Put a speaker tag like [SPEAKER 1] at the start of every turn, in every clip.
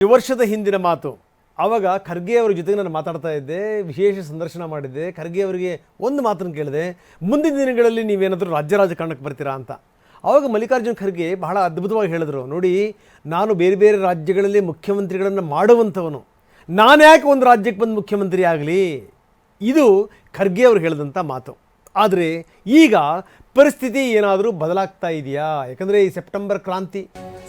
[SPEAKER 1] ಈ ವರ್ಷದ ಹಿಂದಿನ ಮಾತು. ಆವಾಗ ಖರ್ಗೆ ಅವರ ಜೊತೆಗೆ ನಾನು ಮಾತಾಡ್ತಾ ಇದ್ದೆ, ವಿಶೇಷ ಸಂದರ್ಶನ ಮಾಡಿದ್ದೆ. ಖರ್ಗೆ ಅವರಿಗೆ ಒಂದು ಮಾತನ್ನು ಕೇಳಿದೆ, ಮುಂದಿನ ದಿನಗಳಲ್ಲಿ ನೀವೇನಾದರೂ ರಾಜ್ಯ ರಾಜಕಾರಣಕ್ಕೆ ಬರ್ತೀರಾ ಅಂತ. ಆವಾಗ ಮಲ್ಲಿಕಾರ್ಜುನ್ ಖರ್ಗೆ ಬಹಳ ಅದ್ಭುತವಾಗಿ ಹೇಳಿದ್ರು, ನೋಡಿ ನಾನು ಬೇರೆ ಬೇರೆ ರಾಜ್ಯಗಳಲ್ಲಿ ಮುಖ್ಯಮಂತ್ರಿಗಳನ್ನು ಮಾಡುವಂಥವನು, ನಾನು ಯಾಕೆ ಒಂದು ರಾಜ್ಯಕ್ಕೆ ಬಂದು ಮುಖ್ಯಮಂತ್ರಿ ಆಗಲಿ. ಇದು ಖರ್ಗೆ ಅವರು ಹೇಳಿದಂಥ ಮಾತು. ಆದರೆ ಈಗ ಪರಿಸ್ಥಿತಿ ಏನಾದರೂ ಬದಲಾಗ್ತಾ ಇದೆಯಾ? ಯಾಕಂದರೆ ಈ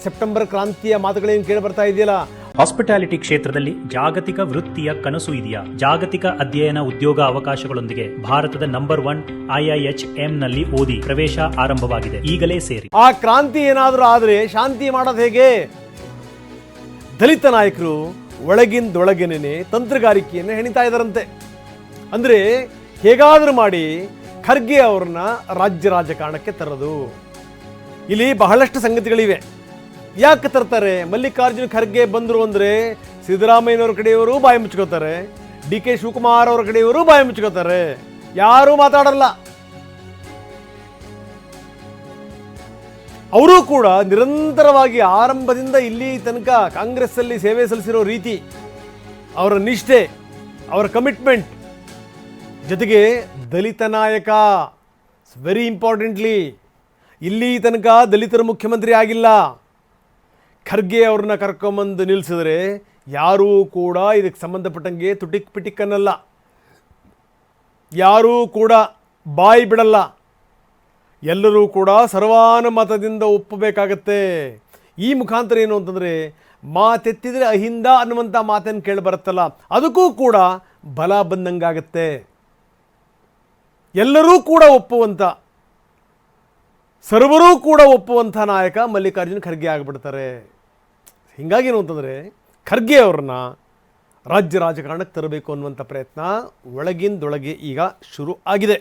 [SPEAKER 1] ಸೆಪ್ಟೆಂಬರ್ ಕ್ರಾಂತಿಯ ಮಾತುಗಳೇನು ಕೇಳಿ ಬರ್ತಾ ಇದೆಯಲ್ಲ.
[SPEAKER 2] ಹಾಸ್ಪಿಟಾಲಿಟಿ ಕ್ಷೇತ್ರದಲ್ಲಿ ಜಾಗತಿಕ ವೃತ್ತಿಯ ಕನಸು ಇದೆಯಾ? ಜಾಗತಿಕ ಅಧ್ಯಯನ ಉದ್ಯೋಗ ಅವಕಾಶಗಳೊಂದಿಗೆ ಭಾರತದ ನಂಬರ್ 1 IIHM ನಲ್ಲಿ ಓದಿ ಪ್ರವೇಶ ಆರಂಭವಾಗಿದೆ. ಈಗಲೇ ಸೇರಿ.
[SPEAKER 1] ಆ ಕ್ರಾಂತಿ ಏನಾದರೂ ಆದರೆ ಶಾಂತಿ ಮಾಡೋದು ಹೇಗೆ? ದಲಿತ ನಾಯಕರು ಒಳಗಿಂದೊಳಗೇನೆ ತಂತ್ರಗಾರಿಕೆಯನ್ನು ಹೆಣಿತಾ ಇದ್ದಾರಂತೆ. ಅಂದರೆ ಹೇಗಾದರೂ ಮಾಡಿ ಖರ್ಗೆ ಅವ್ರನ್ನ ರಾಜ್ಯ ರಾಜಕಾರಣಕ್ಕೆ ತರೋದು. ಇಲ್ಲಿ ಬಹಳಷ್ಟು ಸಂಗತಿಗಳಿವೆ. ಯಾಕೆ ತರ್ತಾರೆ? ಮಲ್ಲಿಕಾರ್ಜುನ್ ಖರ್ಗೆ ಬಂದರು ಅಂದರೆ ಸಿದ್ದರಾಮಯ್ಯನವ್ರ ಕಡೆಯವರು ಬಾಯಿ ಮುಚ್ಕೋತಾರೆ, DK ಶಿವಕುಮಾರ್ ಅವರ ಕಡೆಯವರು ಬಾಯಿ ಮುಚ್ಕೋತಾರೆ, ಯಾರೂ ಮಾತಾಡಲ್ಲ. ಅವರು ಕೂಡ ನಿರಂತರವಾಗಿ ಆರಂಭದಿಂದ ಇಲ್ಲಿ ತನಕ ಕಾಂಗ್ರೆಸ್ಸಲ್ಲಿ ಸೇವೆ ಸಲ್ಲಿಸಿರೋ ರೀತಿ, ಅವರ ನಿಷ್ಠೆ, ಅವರ ಕಮಿಟ್ಮೆಂಟ್, ಜೊತೆಗೆ ದಲಿತ ನಾಯಕ, ವೆರಿ ಇಂಪಾರ್ಟೆಂಟ್ಲಿ ಇಲ್ಲಿ ತನಕ ದಲಿತರ ಮುಖ್ಯಮಂತ್ರಿ ಆಗಿಲ್ಲ. ಖರ್ಗೆ ಅವ್ರನ್ನ ಕರ್ಕೊಂಬಂದು ನಿಲ್ಲಿಸಿದ್ರೆ ಯಾರೂ ಕೂಡ ಇದಕ್ಕೆ ಸಂಬಂಧಪಟ್ಟಂಗೆ ತುಟಿಕ್ ಪಿಟಿಕ್ ಅನ್ನಲ್ಲ, ಯಾರೂ ಕೂಡ ಬಾಯಿ ಬಿಡಲ್ಲ. ಎಲ್ಲರೂ ಕೂಡ ಸರ್ವಾನುಮತದಿಂದ ಒಪ್ಪಬೇಕಾಗತ್ತೆ. ಈ ಮುಖಾಂತರ ಏನು ಅಂತಂದರೆ, ಮಾತೆತ್ತಿದ್ರೆ ಅಹಿಂದ ಅನ್ನುವಂಥ ಮಾತನ್ನು ಕೇಳಿ ಬರುತ್ತಲ್ಲ, ಅದಕ್ಕೂ ಕೂಡ ಬಲ ಬಂದಂಗಾಗತ್ತೆ. ಎಲ್ಲರೂ ಕೂಡ ಒಪ್ಪುವಂಥ, ಸರ್ವರೂ ಕೂಡ ಒಪ್ಪುವಂಥ ನಾಯಕ ಮಲ್ಲಿಕಾರ್ಜುನ್ ಖರ್ಗೆ ಆಗಿಬಿಡ್ತಾರೆ. ಹೀಗಾಗಿ ಏನು ಅಂತಂದರೆ, ಖರ್ಗೆ ಅವ್ರನ್ನ ರಾಜ್ಯ ರಾಜಕಾರಣಕ್ಕೆ ತರಬೇಕು ಅನ್ನುವಂಥ ಪ್ರಯತ್ನ ಒಳಗಿಂದೊಳಗೆ ಈಗ ಶುರು ಆಗಿದೆ.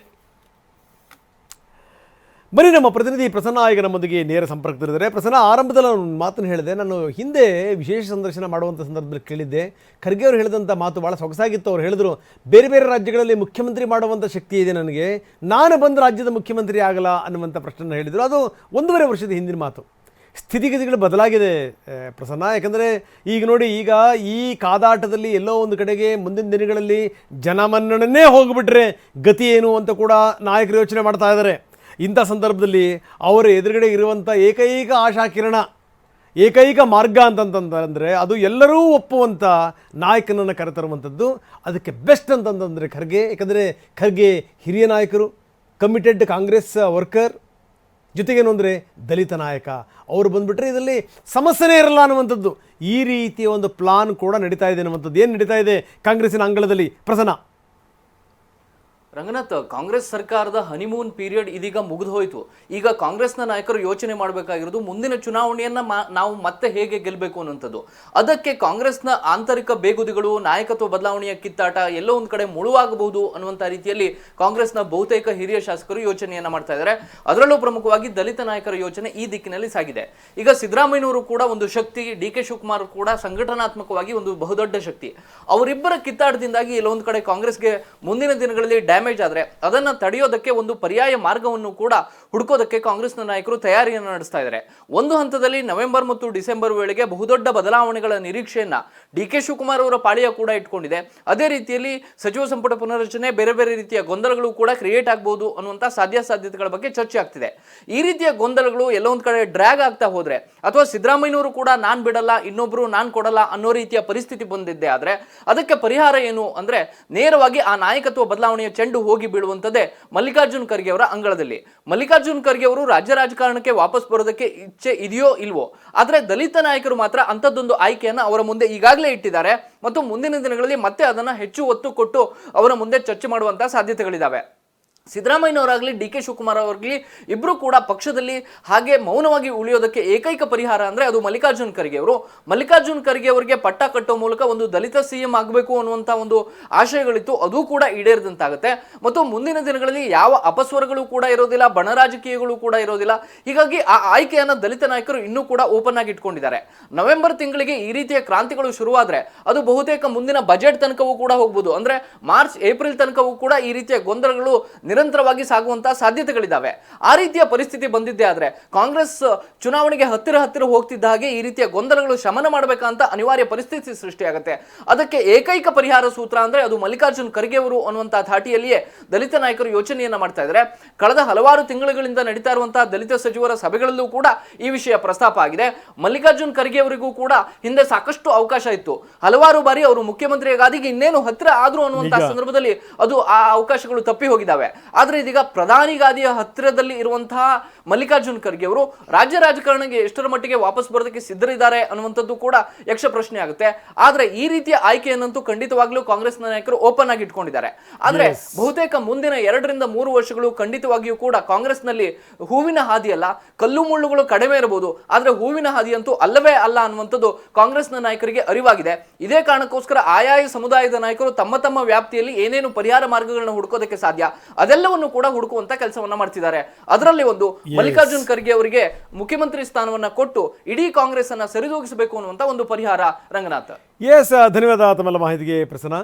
[SPEAKER 1] ಬನ್ನಿ, ನಮ್ಮ ಪ್ರತಿನಿಧಿ ಪ್ರಸನ್ನ ಈಗ ನಮ್ಮೊಂದಿಗೆ ನೇರ ಸಂಪರ್ಕದಲ್ಲಿದ್ದಾರೆ. ಪ್ರಸನ್ನ, ಆರಂಭದಲ್ಲಿ ನಾನು ಮಾತನ್ನು ಹೇಳಿದೆ, ನಾನು ಹಿಂದೆ ವಿಶೇಷ ಸಂದರ್ಶನ ಮಾಡುವಂಥ ಸಂದರ್ಭದಲ್ಲಿ ಕೇಳಿದ್ದೆ, ಖರ್ಗೆ ಅವರು ಹೇಳಿದಂಥ ಮಾತು ಭಾಳ ಸೊಗಸಾಗಿತ್ತು. ಅವ್ರು ಹೇಳಿದ್ರು, ಬೇರೆ ಬೇರೆ ರಾಜ್ಯಗಳಲ್ಲಿ ಮುಖ್ಯಮಂತ್ರಿ ಮಾಡುವಂಥ ಶಕ್ತಿ ಇದೆ ನನಗೆ, ನಾನು ಬಂದು ರಾಜ್ಯದ ಮುಖ್ಯಮಂತ್ರಿ ಆಗಲ್ಲ ಅನ್ನುವಂಥ ಪ್ರಶ್ನೆಯನ್ನು ಹೇಳಿದರು. ಅದು 1.5 ವರ್ಷದ ಹಿಂದಿನ ಮಾತು. ಸ್ಥಿತಿಗತಿಗಳು ಬದಲಾಗಿದೆ ಪ್ರಸನ್ನ. ಯಾಕಂದರೆ ಈಗ ನೋಡಿ, ಈಗ ಈ ಕಾದಾಟದಲ್ಲಿ ಎಲ್ಲೋ ಒಂದು ಕಡೆಗೆ ಮುಂದಿನ ದಿನಗಳಲ್ಲಿ ಜನಮನ್ನಣನೇ ಹೋಗಿಬಿಟ್ರೆ ಗತಿ ಏನು ಅಂತ ಕೂಡ ನಾಯಕರು ಯೋಚನೆ ಮಾಡ್ತಾ ಇದ್ದಾರೆ. ಇಂಥ ಸಂದರ್ಭದಲ್ಲಿ ಅವರ ಎದುರುಗಡೆ ಇರುವಂಥ ಏಕೈಕ ಆಶಾಕಿರಣ, ಏಕೈಕ ಮಾರ್ಗ ಅಂತಂತಂದರೆ ಅದು ಎಲ್ಲರೂ ಒಪ್ಪುವಂಥ ನಾಯಕನನ್ನು ಕರೆತರುವಂಥದ್ದು. ಅದಕ್ಕೆ ಬೆಸ್ಟ್ ಅಂತಂತಂದರೆ ಖರ್ಗೆ. ಯಾಕಂದರೆ ಖರ್ಗೆ ಹಿರಿಯ ನಾಯಕರು, ಕಮಿಟೆಡ್ ಕಾಂಗ್ರೆಸ್ ವರ್ಕರ್, ಜೊತೆಗೇನು ಅಂದರೆ ದಲಿತ ನಾಯಕ. ಅವರು ಬಂದುಬಿಟ್ರೆ ಇದರಲ್ಲಿ ಸಮಸ್ಯೆನೇ ಇರಲ್ಲ ಅನ್ನುವಂಥದ್ದು. ಈ ರೀತಿಯ ಒಂದು ಪ್ಲಾನ್ ಕೂಡ ನಡೀತಾ ಇದೆ ಅನ್ನುವಂಥದ್ದು. ಏನು ನಡೀತಾ ಇದೆ ಕಾಂಗ್ರೆಸ್ಸಿನ ಅಂಗಳದಲ್ಲಿ ಪ್ರಸನ್ನ?
[SPEAKER 3] ರಂಗನಾಥ್, ಕಾಂಗ್ರೆಸ್ ಸರ್ಕಾರದ ಹನಿಮೂನ್ ಪೀರಿಯಡ್ ಇದೀಗ ಮುಗಿದು ಹೋಯಿತು. ಈಗ ಕಾಂಗ್ರೆಸ್ನ ನಾಯಕರು ಯೋಚನೆ ಮಾಡಬೇಕಾಗಿರೋದು ಮುಂದಿನ ಚುನಾವಣೆಯನ್ನ ನಾವು ಮತ್ತೆ ಹೇಗೆ ಗೆಲ್ಲಬೇಕು ಅನ್ನುವಂಥದ್ದು. ಅದಕ್ಕೆ ಕಾಂಗ್ರೆಸ್ನ ಆಂತರಿಕ ಬೇಗುದಿಗಳು, ನಾಯಕತ್ವ ಬದಲಾವಣೆಯ ಕಿತ್ತಾಟ ಎಲ್ಲೋ ಒಂದು ಕಡೆ ಮುಳುವಾಗಬಹುದು ಅನ್ನುವಂಥ ರೀತಿಯಲ್ಲಿ ಕಾಂಗ್ರೆಸ್ನ ಬಹುತೇಕ ಹಿರಿಯ ಶಾಸಕರು ಯೋಚನೆಯನ್ನ ಮಾಡ್ತಾ ಇದ್ದಾರೆ. ಅದರಲ್ಲೂ ಪ್ರಮುಖವಾಗಿ ದಲಿತ ನಾಯಕರ ಯೋಚನೆ ಈ ದಿಕ್ಕಿನಲ್ಲಿ ಸಾಗಿದೆ. ಈಗ ಸಿದ್ದರಾಮಯ್ಯನವರು ಕೂಡ ಒಂದು ಶಕ್ತಿ, DK ಶಿವಕುಮಾರ್ ಕೂಡ ಸಂಘಟನಾತ್ಮಕವಾಗಿ ಒಂದು ಬಹುದೊಡ್ಡ ಶಕ್ತಿ. ಅವರಿಬ್ಬರ ಕಿತ್ತಾಟದಿಂದಾಗಿ ಎಲ್ಲೋ ಒಂದು ಕಡೆ ಕಾಂಗ್ರೆಸ್ಗೆ ಮುಂದಿನ ದಿನಗಳಲ್ಲಿ ಡ್ಯಾಮೇಜ್ ಆದ್ರೆ ಅದನ್ನ ತಡೆಯೋದಕ್ಕೆ ಒಂದು ಪರ್ಯಾಯ ಮಾರ್ಗವನ್ನು ಕೂಡ ಹುಡುಕೋದಕ್ಕೆ ಕಾಂಗ್ರೆಸ್ನ ನಾಯಕರು ತಯಾರಿಯನ್ನು ನಡೆಸ್ತಾ ಇದ್ದಾರೆ. ಒಂದು ಹಂತದಲ್ಲಿ ನವೆಂಬರ್ ಮತ್ತು ಡಿಸೆಂಬರ್ ವೇಳೆಗೆ ಬಹುದೊಡ್ಡ ಬದಲಾವಣೆಗಳ ನಿರೀಕ್ಷೆಯನ್ನ DK ಶಿವಕುಮಾರ್ ಅವರ ಪಾಳಿಯ ಕೂಡ ಇಟ್ಕೊಂಡಿದೆ. ಅದೇ ರೀತಿಯಲ್ಲಿ ಸಚಿವ ಸಂಪುಟ ಪುನರ್ರಚನೆ, ಬೇರೆ ಬೇರೆ ರೀತಿಯ ಗೊಂದಲಗಳು ಕೂಡ ಕ್ರಿಯೇಟ್ ಆಗಬಹುದು ಅನ್ನುವಂಥ ಸಾಧ್ಯತೆಗಳ ಬಗ್ಗೆ ಚರ್ಚೆ ಆಗ್ತಿದೆ. ಈ ರೀತಿಯ ಗೊಂದಲಗಳು ಎಲ್ಲೋ ಒಂದು ಕಡೆ ಡ್ರ್ಯಾಗ್ ಆಗ್ತಾ ಹೋದ್ರೆ, ಅಥವಾ ಸಿದ್ದರಾಮಯ್ಯನವರು ಕೂಡ ನಾನ್ ಬಿಡಲ್ಲ, ಇನ್ನೊಬ್ರು ನಾನ್ ಕೊಡಲ್ಲ ಅನ್ನೋ ರೀತಿಯ ಪರಿಸ್ಥಿತಿ ಬಂದಿದ್ದೆ ಆದ್ರೆ ಅದಕ್ಕೆ ಪರಿಹಾರ ಏನು ಅಂದ್ರೆ, ನೇರವಾಗಿ ಆ ನಾಯಕತ್ವ ಬದಲಾವಣೆಯ ಚೆಂಡು ಹೋಗಿ ಬೀಳುವಂತದ್ದೇ ಮಲ್ಲಿಕಾರ್ಜುನ್ ಖರ್ಗೆ ಅವರ ಅಂಗಳದಲ್ಲಿ. ಮಲ್ಲಿಕಾರ್ಜುನ್ ಖರ್ಗೆ ಅವರು ರಾಜ್ಯ ರಾಜಕಾರಣಕ್ಕೆ ವಾಪಸ್ ಬರೋದಕ್ಕೆ ಇಚ್ಛೆ ಇದೆಯೋ ಇಲ್ವೋ, ಆದ್ರೆ ದಲಿತ ನಾಯಕರು ಮಾತ್ರ ಅಂತದ್ದೊಂದು ಆಯ್ಕೆಯನ್ನು ಅವರ ಮುಂದೆ ಈಗಾಗಲೇ ಇಟ್ಟಿದ್ದಾರೆ ಮತ್ತು ಮುಂದಿನ ದಿನಗಳಲ್ಲಿ ಮತ್ತೆ ಅದನ್ನ ಹೆಚ್ಚು ಒತ್ತು ಕೊಟ್ಟು ಅವರ ಮುಂದೆ ಚರ್ಚೆ ಮಾಡುವಂತಹ ಸಾಧ್ಯತೆಗಳಿದ್ದಾವೆ. ಸಿದ್ದರಾಮಯ್ಯನವರಾಗಲಿ DK ಶಿವಕುಮಾರ್ ಅವರಾಗಲಿ ಇಬ್ಬರು ಕೂಡ ಪಕ್ಷದಲ್ಲಿ ಹಾಗೆ ಮೌನವಾಗಿ ಉಳಿಯೋದಕ್ಕೆ ಏಕೈಕ ಪರಿಹಾರ ಅಂದರೆ ಅದು ಮಲ್ಲಿಕಾರ್ಜುನ್ ಖರ್ಗೆ ಅವರು. ಮಲ್ಲಿಕಾರ್ಜುನ್ ಖರ್ಗೆ ಅವರಿಗೆ ಪಟ್ಟ ಕಟ್ಟೋ ಮೂಲಕ ಒಂದು ದಲಿತ CM ಆಗಬೇಕು ಅನ್ನುವಂಥ ಒಂದು ಆಶಯಗಳಿತ್ತು, ಅದು ಕೂಡ ಈಡೇರಿದಂತಾಗುತ್ತೆ. ಮತ್ತು ಮುಂದಿನ ದಿನಗಳಲ್ಲಿ ಯಾವ ಅಪಸ್ವರಗಳು ಕೂಡ ಇರೋದಿಲ್ಲ, ಬಣ ರಾಜಕೀಯಗಳು ಕೂಡ ಇರೋದಿಲ್ಲ. ಹೀಗಾಗಿ ಆ ಆಯ್ಕೆಯನ್ನು ದಲಿತ ನಾಯಕರು ಇನ್ನೂ ಕೂಡ ಓಪನ್ ಆಗಿ ಇಟ್ಕೊಂಡಿದ್ದಾರೆ. ನವೆಂಬರ್ ತಿಂಗಳಿಗೆ ಈ ರೀತಿಯ ಕ್ರಾಂತಿಗಳು ಶುರುವಾದರೆ ಅದು ಬಹುತೇಕ ಮುಂದಿನ ಬಜೆಟ್ ತನಕವೂ ಕೂಡ ಹೋಗ್ಬೋದು. ಅಂದರೆ ಮಾರ್ಚ್ ಏಪ್ರಿಲ್ ತನಕವೂ ಕೂಡ ಈ ರೀತಿಯ ಗೊಂದಲಗಳು ನಿರಂತರವಾಗಿ ಸಾಗುವಂತಹ ಸಾಧ್ಯತೆಗಳಿದ್ದಾವೆ. ಆ ರೀತಿಯ ಪರಿಸ್ಥಿತಿ ಬಂದಿದ್ದೇ ಆದ್ರೆ ಕಾಂಗ್ರೆಸ್ ಚುನಾವಣೆಗೆ ಹತ್ತಿರ ಹೋಗ್ತಿದ್ದ ಹಾಗೆ ಈ ರೀತಿಯ ಗೊಂದಲಗಳು ಶಮನ ಮಾಡಬೇಕಂತ ಅನಿವಾರ್ಯ ಪರಿಸ್ಥಿತಿ ಸೃಷ್ಟಿಯಾಗುತ್ತೆ. ಅದಕ್ಕೆ ಏಕೈಕ ಪರಿಹಾರ ಸೂತ್ರ ಅಂದ್ರೆ ಅದು ಮಲ್ಲಿಕಾರ್ಜುನ್ ಖರ್ಗೆ ಅವರು ಅನ್ನುವಂತಹ ಧಾಟಿಯಲ್ಲಿಯೇ ದಲಿತ ನಾಯಕರು ಯೋಚನೆಯನ್ನ ಮಾಡ್ತಾ ಇದ್ದಾರೆ. ಕಳೆದ ಹಲವಾರು ತಿಂಗಳುಗಳಿಂದ ನಡೀತಾ ಇರುವಂತಹ ದಲಿತ ಸಚಿವರ ಸಭೆಗಳಲ್ಲೂ ಕೂಡ ಈ ವಿಷಯ ಪ್ರಸ್ತಾಪ ಆಗಿದೆ. ಮಲ್ಲಿಕಾರ್ಜುನ್ ಖರ್ಗೆ ಅವರಿಗೂ ಕೂಡ ಹಿಂದೆ ಸಾಕಷ್ಟು ಅವಕಾಶ ಇತ್ತು. ಹಲವಾರು ಬಾರಿ ಅವರು ಮುಖ್ಯಮಂತ್ರಿ ಗಾದಿಗೆ ಇನ್ನೇನು ಹತ್ತಿರ ಆದ್ರು ಅನ್ನುವಂತಹ ಸಂದರ್ಭದಲ್ಲಿ ಅದು ಆ ಅವಕಾಶಗಳು ತಪ್ಪಿ ಹೋಗಿದ್ದಾವೆ. ಆದ್ರೆ ಇದೀಗ ಪ್ರಧಾನಿ ಗಾದಿಯ ಹತ್ತಿರದಲ್ಲಿ ಇರುವಂತಹ ಮಲ್ಲಿಕಾರ್ಜುನ್ ಖರ್ಗೆ ಅವರು ರಾಜ್ಯ ರಾಜಕಾರಣಕ್ಕೆ ಎಷ್ಟರ ಮಟ್ಟಿಗೆ ವಾಪಸ್ ಬರೋದಕ್ಕೆ ಸಿದ್ಧರಿದ್ದಾರೆ ಅನ್ನುವಂಥದ್ದು ಕೂಡ ಯಕ್ಷ ಪ್ರಶ್ನೆ ಆಗುತ್ತೆ. ಆದ್ರೆ ಈ ರೀತಿಯ ಆಯ್ಕೆಯನ್ನಂತೂ ಖಂಡಿತವಾಗ್ಲೂ ಕಾಂಗ್ರೆಸ್ ನಾಯಕರು ಓಪನ್ ಆಗಿ ಇಟ್ಕೊಂಡಿದ್ದಾರೆ. ಆದ್ರೆ ಬಹುತೇಕ ಮುಂದಿನ 2 ರಿಂದ 3 ವರ್ಷಗಳು ಖಂಡಿತವಾಗಿಯೂ ಕೂಡ ಕಾಂಗ್ರೆಸ್ನಲ್ಲಿ ಹೂವಿನ ಹಾದಿ ಅಲ್ಲ, ಕಲ್ಲು ಮುಳ್ಳುಗಳು ಕಡಿಮೆ ಇರಬಹುದು, ಆದ್ರೆ ಹೂವಿನ ಹಾದಿ ಅಂತೂ ಅಲ್ಲವೇ ಅಲ್ಲ ಅನ್ನುವಂಥದ್ದು ಕಾಂಗ್ರೆಸ್ನ ನಾಯಕರಿಗೆ ಅರಿವಾಗಿದೆ. ಇದೇ ಕಾರಣಕ್ಕೋಸ್ಕರ ಆಯಾಯ ಸಮುದಾಯದ ನಾಯಕರು ತಮ್ಮ ತಮ್ಮ ವ್ಯಾಪ್ತಿಯಲ್ಲಿ ಏನೇನು ಪರಿಹಾರ ಮಾರ್ಗಗಳನ್ನ ಹುಡುಕೋದಕ್ಕೆ ಸಾಧ್ಯ ಅದೆಲ್ಲವನ್ನು ಕೂಡ ಹುಡುಕುವಂತ ಕೆಲಸವನ್ನ ಮಾಡ್ತಿದ್ದಾರೆ. ಅದರಲ್ಲಿ ಒಂದು ಮಲ್ಲಿಕಾರ್ಜುನ್ ಖರ್ಗೆ ಅವರಿಗೆ ಮುಖ್ಯಮಂತ್ರಿ ಸ್ಥಾನವನ್ನ ಕೊಟ್ಟು ಇಡೀ ಕಾಂಗ್ರೆಸ್ ಅನ್ನ ಸರಿದೂಗಿಸಬೇಕು ಅನ್ನುವಂತ ಒಂದು ಪರಿಹಾರ. ರಂಗನಾಥ್,
[SPEAKER 1] ಎಸ್, ಧನ್ಯವಾದ ತಮ್ಮೆಲ್ಲ ಮಾಹಿತಿಗೆ ಪ್ರಸನ್ನ.